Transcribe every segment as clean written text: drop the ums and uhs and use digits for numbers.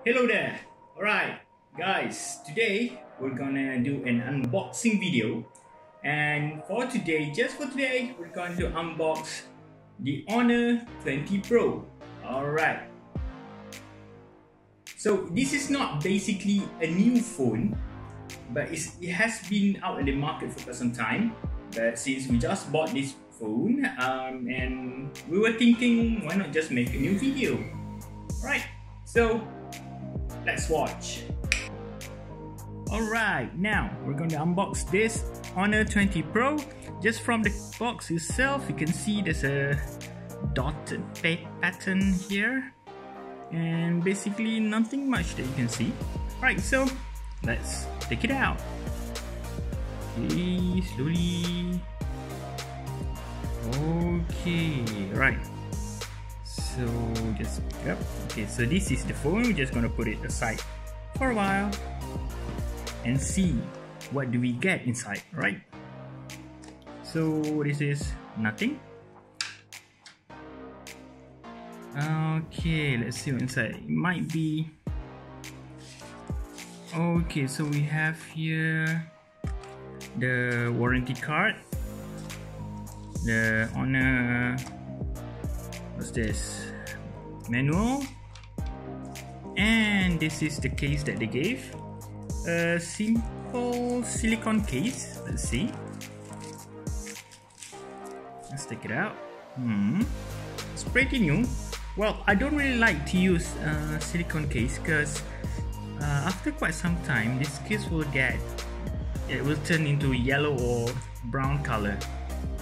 Hello there. Alright guys, today we're gonna do an unboxing video, and just for today we're going to unbox the Honor 20 Pro. Alright, so this is not basically a new phone, but it has been out in the market for quite some time. But since we just bought this phone and we were thinking, why not just make a new video? Right, so let's watch. Alright, now we're going to unbox this Honor 20 Pro. Just from the box itself, you can see there's a dotted pattern here, and basically nothing much that you can see. Right, so let's take it out. Okay, slowly. Okay, right. So just pick it up. Okay, so this is the phone. We're just gonna put it aside for a while and see what do we get inside, right? So this is nothing. Okay, let's see what inside. It might be okay. So we have here the warranty card, the Honor, what's this, manual, and this is the case that they gave, a simple silicone case. Let's see, let's take it out. It's pretty new. Well, I don't really like to use silicone case because after quite some time this case will turn into yellow or brown color,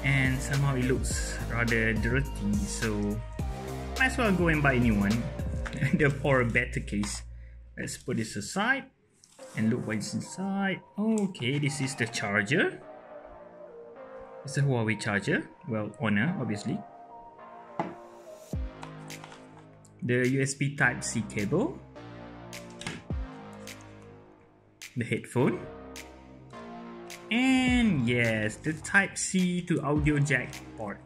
and somehow it looks rather dirty, so might as well go and buy a new one or a better case. Let's put this aside and look what's inside. Okay, this is the charger. It's a Huawei charger, well, Honor obviously. The USB Type-C cable, the headphone, and yes, the Type-C to audio jack port,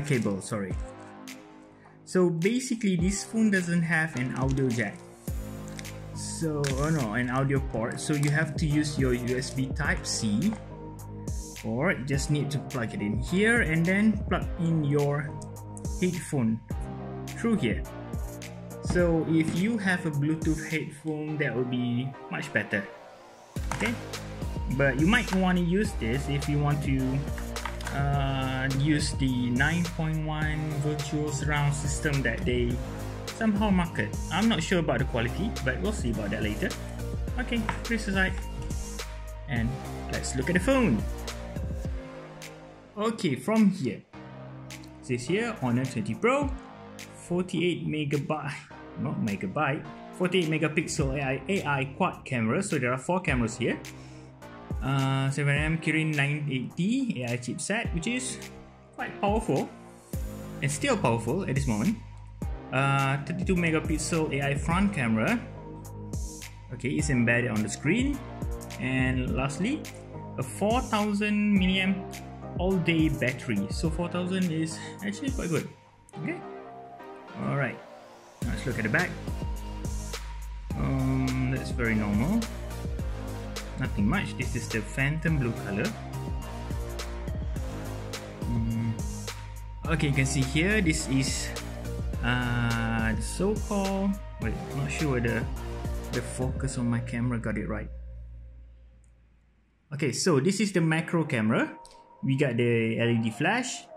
cable, sorry. So basically this phone doesn't have an audio jack, so an audio port, so you have to use your USB Type-C, or just need to plug it in here and then plug in your headphone through here. So if you have a Bluetooth headphone, that will be much better. Okay, but you might want to use this if you want to use the 9.1 virtual surround system that they somehow market. I'm not sure about the quality, but we'll see about that later. Okay, put this aside and let's look at the phone. Okay, from here, it says here Honor 20 Pro, 48 megapixel AI quad camera. So there are 4 cameras here. 7nm Kirin 980 AI chipset, which is quite powerful and still powerful at this moment. 32 megapixel AI front camera. Okay, it's embedded on the screen. And lastly, a 4000 mAh all-day battery. So 4000 is actually quite good. Okay, alright, let's look at the back. That's very normal, nothing much. This is the phantom blue color. Okay, you can see here this is the so-called, wait, I'm not sure whether the focus on my camera got it right. Okay, so this is the macro camera. We got the LED flash,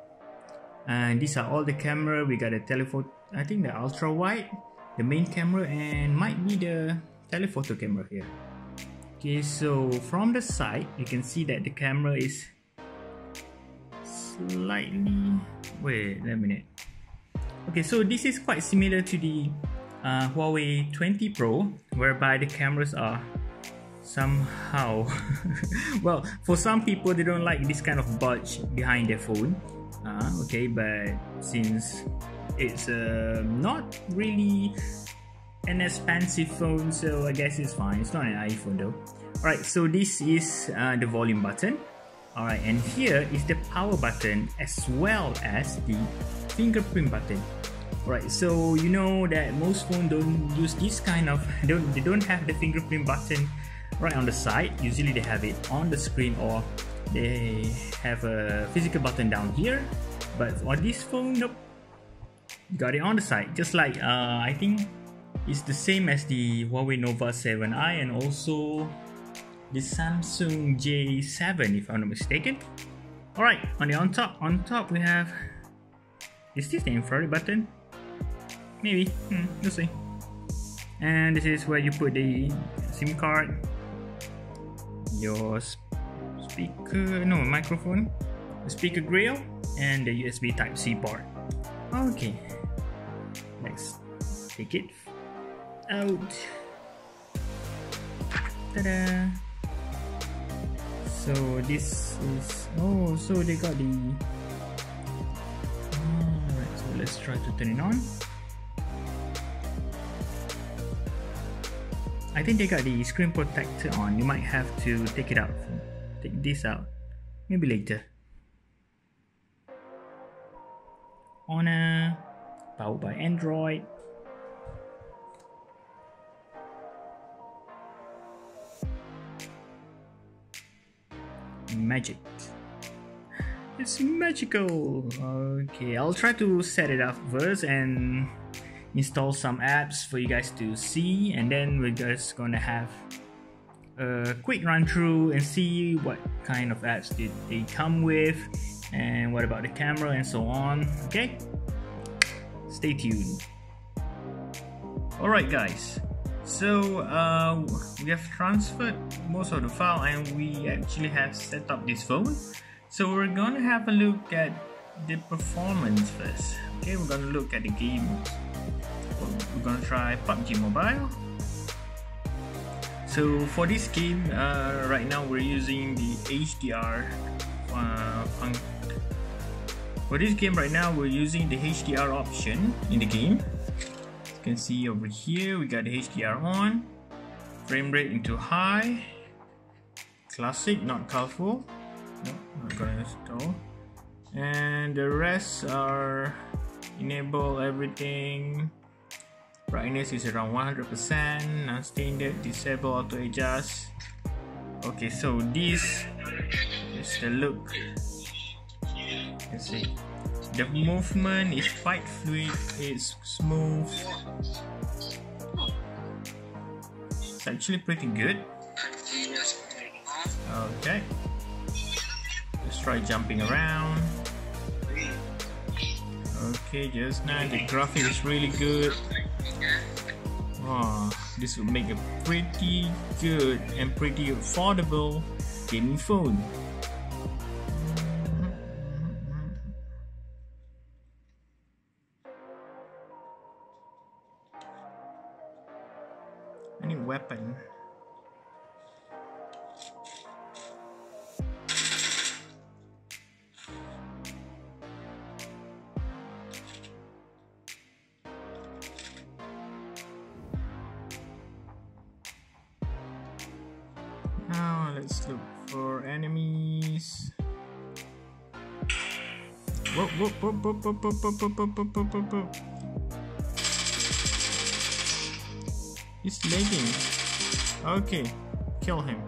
and these are all the camera. We got a telephoto, I think the ultra wide, the main camera, and might be the telephoto camera here. Okay, so from the side you can see that the camera is slightly, wait a minute. Okay, so this is quite similar to the Huawei 20 Pro, whereby the cameras are somehow well, for some people they don't like this kind of bulge behind their phone. Okay, but since it's not really an expensive phone, so I guess it's fine. It's not an iPhone though. Alright, so this is the volume button. Alright, and here is the power button as well as the fingerprint button. Alright, so you know that most phones don't use this kind of, they don't have the fingerprint button right on the side. Usually they have it on the screen, or they have a physical button down here. But on this phone, nope, got it on the side. Just like I think it's the same as the Huawei Nova 7i and also the Samsung J7, if I'm not mistaken. Alright, on top we have, is this the infrared button? Maybe, we'll see. And this is where you put the SIM card, your speaker, no, microphone, the speaker grill, and the USB Type-C port. Okay, let's take it out. Ta-da! So this is, oh, so they got the, alright, so let's try to turn it on. I think they got the screen protector on. You might have to take it out, take this out, maybe later. Honor, powered by Android. Magic. It's magical. Okay, I'll try to set it up first and install some apps for you guys to see, and then we're just gonna have a quick run through and see what kind of apps did they come with, and what about the camera and so on. Okay, stay tuned. Alright guys, so we have transferred most of the file and we actually have set up this phone. So we're gonna have a look at the performance first. Okay, we're gonna look at the game. We're gonna try Pubg Mobile. So for this game, right now we're using the HDR for this game right now we're using the HDR option in the game. As you can see over here, we got the HDR on, frame rate into high, classic, not colorful, no, not gonna install, and the rest are enable everything. Brightness is around 100%, non-standard, disable auto adjust. Okay, so this is the look. Let's see. The movement is quite fluid, it's smooth. It's actually pretty good. Okay. Let's try jumping around. Okay, just now the graphic is really good. Oh, this would make a pretty good and pretty affordable gaming phone. Any weapon? Now let's look for enemies. Whoop, whoop, whoop, whoop, whoop, whoop, whoop, whoop, whoop, whoop, whoop, whoop. He's lagging. Okay, kill him.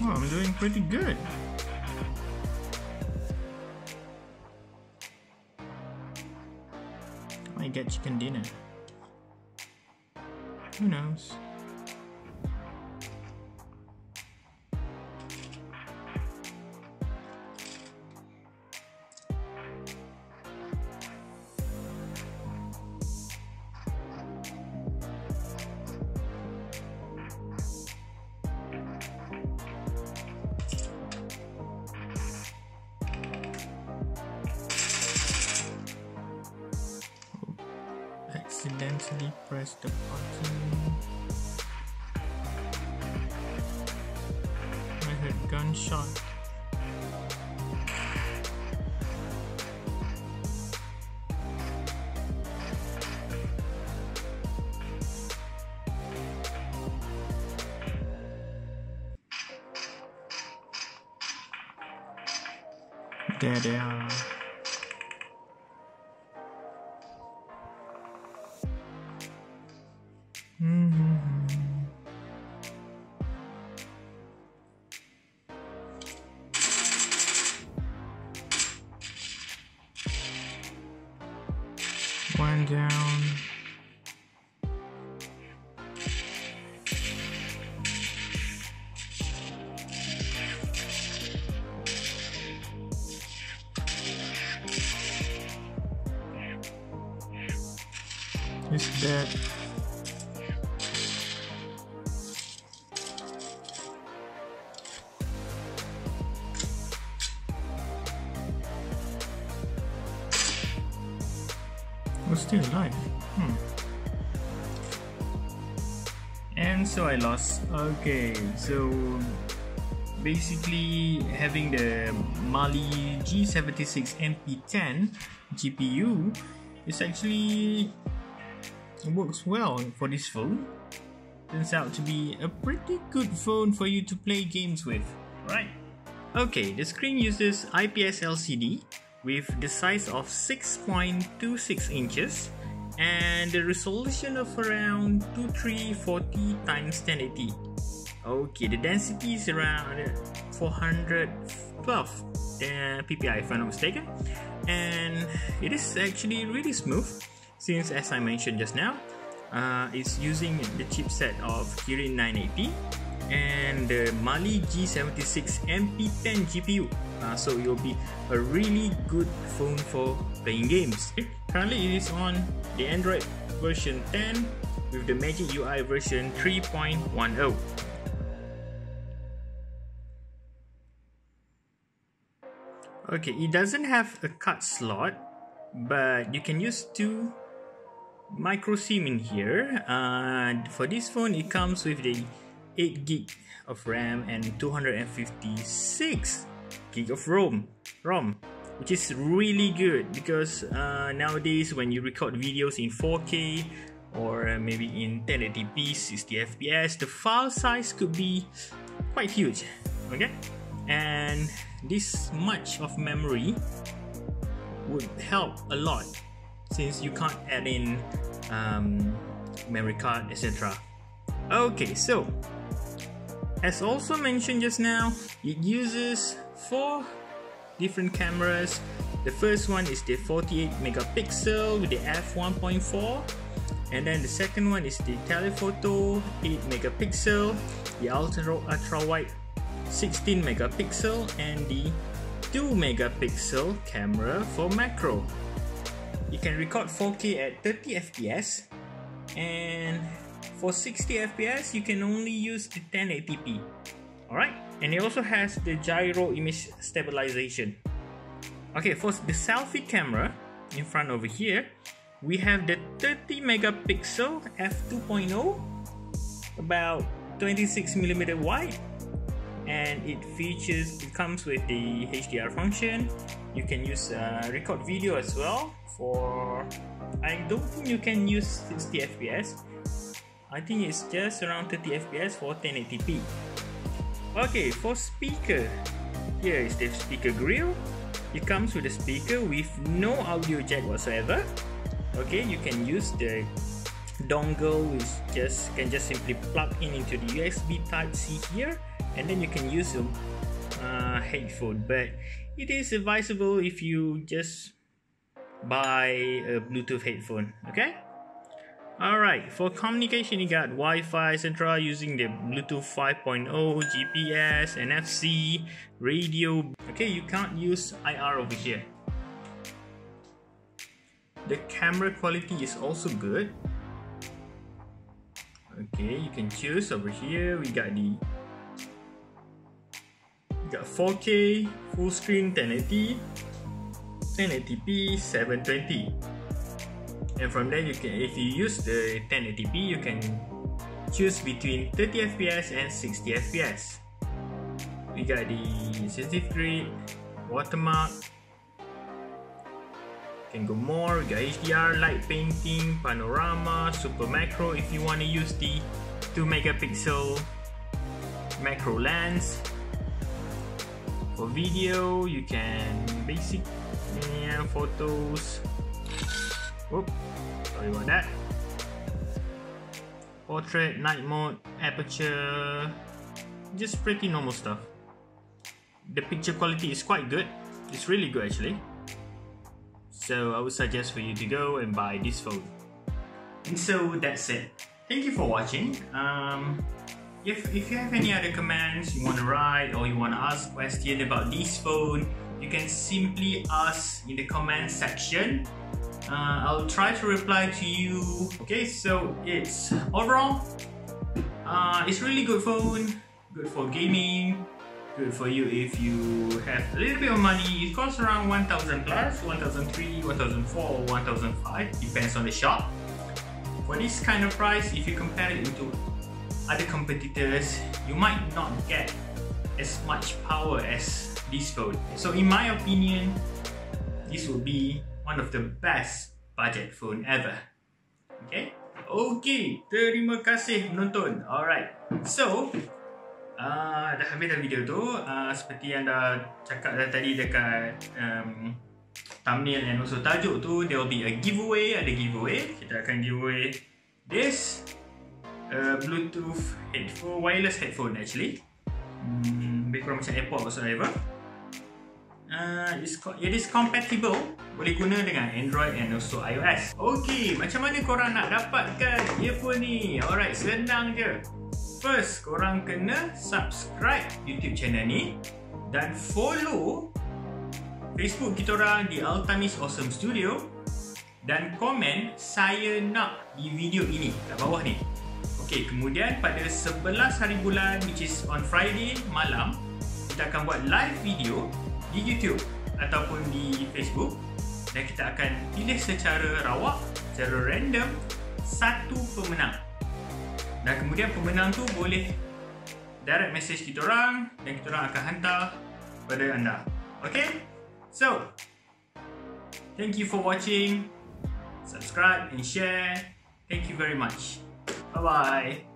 Oh, I'm doing pretty good. I might get chicken dinner. Who knows? Accidentally press the button. shot. There they are. One down. It's dead. We're still alive. And so I lost. Okay, so basically having the Mali G76 MP10 GPU is actually works well for this phone. Turns out to be a pretty good phone for you to play games with, right? Okay, the screen uses IPS LCD with the size of 6.26 inches and the resolution of around 2340 x 1080. Okay, the density is around 412 ppi if I'm not mistaken, and it is actually really smooth since, as I mentioned just now, it's using the chipset of Kirin 980 and the Mali G76 MP10 GPU, so it will be a really good phone for playing games. Currently it is on the Android version 10 with the Magic UI version 3.10. Okay, it doesn't have a card slot, but you can use two micro SIM in here. For this phone, it comes with the 8 gig of RAM and 256 gig of ROM, which is really good because nowadays when you record videos in 4K or maybe in 1080p 60 fps, the file size could be quite huge. Okay, and this much of memory would help a lot since you can't add in memory card, etc. Okay, so as also mentioned just now, it uses 4 different cameras. The first one is the 48 megapixel with the f1.4, and then the second one is the telephoto 8 megapixel, the ultra wide 16 megapixel, and the 2 megapixel camera for macro. You can record 4K at 30 fps, and for 60 fps you can only use the 1080p. Alright, and it also has the gyro image stabilization. Okay, for the selfie camera in front over here, we have the 30 megapixel f2.0, about 26mm wide, and it comes with the HDR function. You can use record video as well. I don't think you can use 60 fps. I think it's just around 30 fps for 1080p. Okay, for speaker, here is the speaker grill. It comes with a speaker with no audio jack whatsoever. Okay, you can use the dongle, which can just simply plug into the USB Type-C here, and then you can use a headphone. But it is advisable if you just buy a Bluetooth headphone. Okay. Alright, for communication you got Wi-Fi, etc. using the Bluetooth 5.0, GPS, NFC, radio. Okay, you can't use IR over here. The camera quality is also good. Okay, you can choose over here. We got 4K, full screen 1080, 1080p, 720. And from there, if you use the 1080p, you can choose between 30 fps and 60 fps. we got the sensitive grid, watermark. Can go more. We got HDR, light painting, panorama, super macro if you want to use the 2 megapixel macro lens. For video, you can basic photos. Oops, sorry about that. Portrait, night mode, aperture, just pretty normal stuff. The picture quality is quite good. It's really good actually. So I would suggest for you to go and buy this phone. And so that's it. Thank you for watching. If you have any other comments you want to write or you want to ask questions about this phone, you can simply ask in the comment section. I'll try to reply to you. Okay, so it's overall, it's really good phone, good for gaming, good for you if you have a little bit of money. It costs around 1,000 plus, 1,003, 1,004, 1,005, depends on the shop. For this kind of price, if you compare it to other competitors, you might not get as much power as this phone. So in my opinion, this will be one of the best budget phone ever. Okay? Okay, terima kasih menonton. Alright, so dah habis dah video tu. Seperti yang dah cakap dah tadi dekat thumbnail and also tajuk tu, there will be a giveaway. Ada giveaway. Kita akan giveaway this Bluetooth headphone, wireless headphone actually. Lebih kurang macam AirPod whatsoever. It is compatible, boleh guna dengan Android and also iOS. Okay, macam mana korang nak dapatkan earphone ni? Alright, senang je. First, korang kena subscribe YouTube channel ni dan follow Facebook kita orang di Altamis Awesome Studio dan komen saya nak di video ini kat bawah ni. Okay, kemudian pada 11 hari bulan, which is on Friday malam, kita akan buat live video di YouTube ataupun di Facebook dan kita akan pilih secara rawak, secara random satu pemenang. Dan kemudian pemenang tu boleh direct message kita orang dan kita orang akan hantar pada anda. Okay? So, thank you for watching. Subscribe and share. Thank you very much. Bye-bye.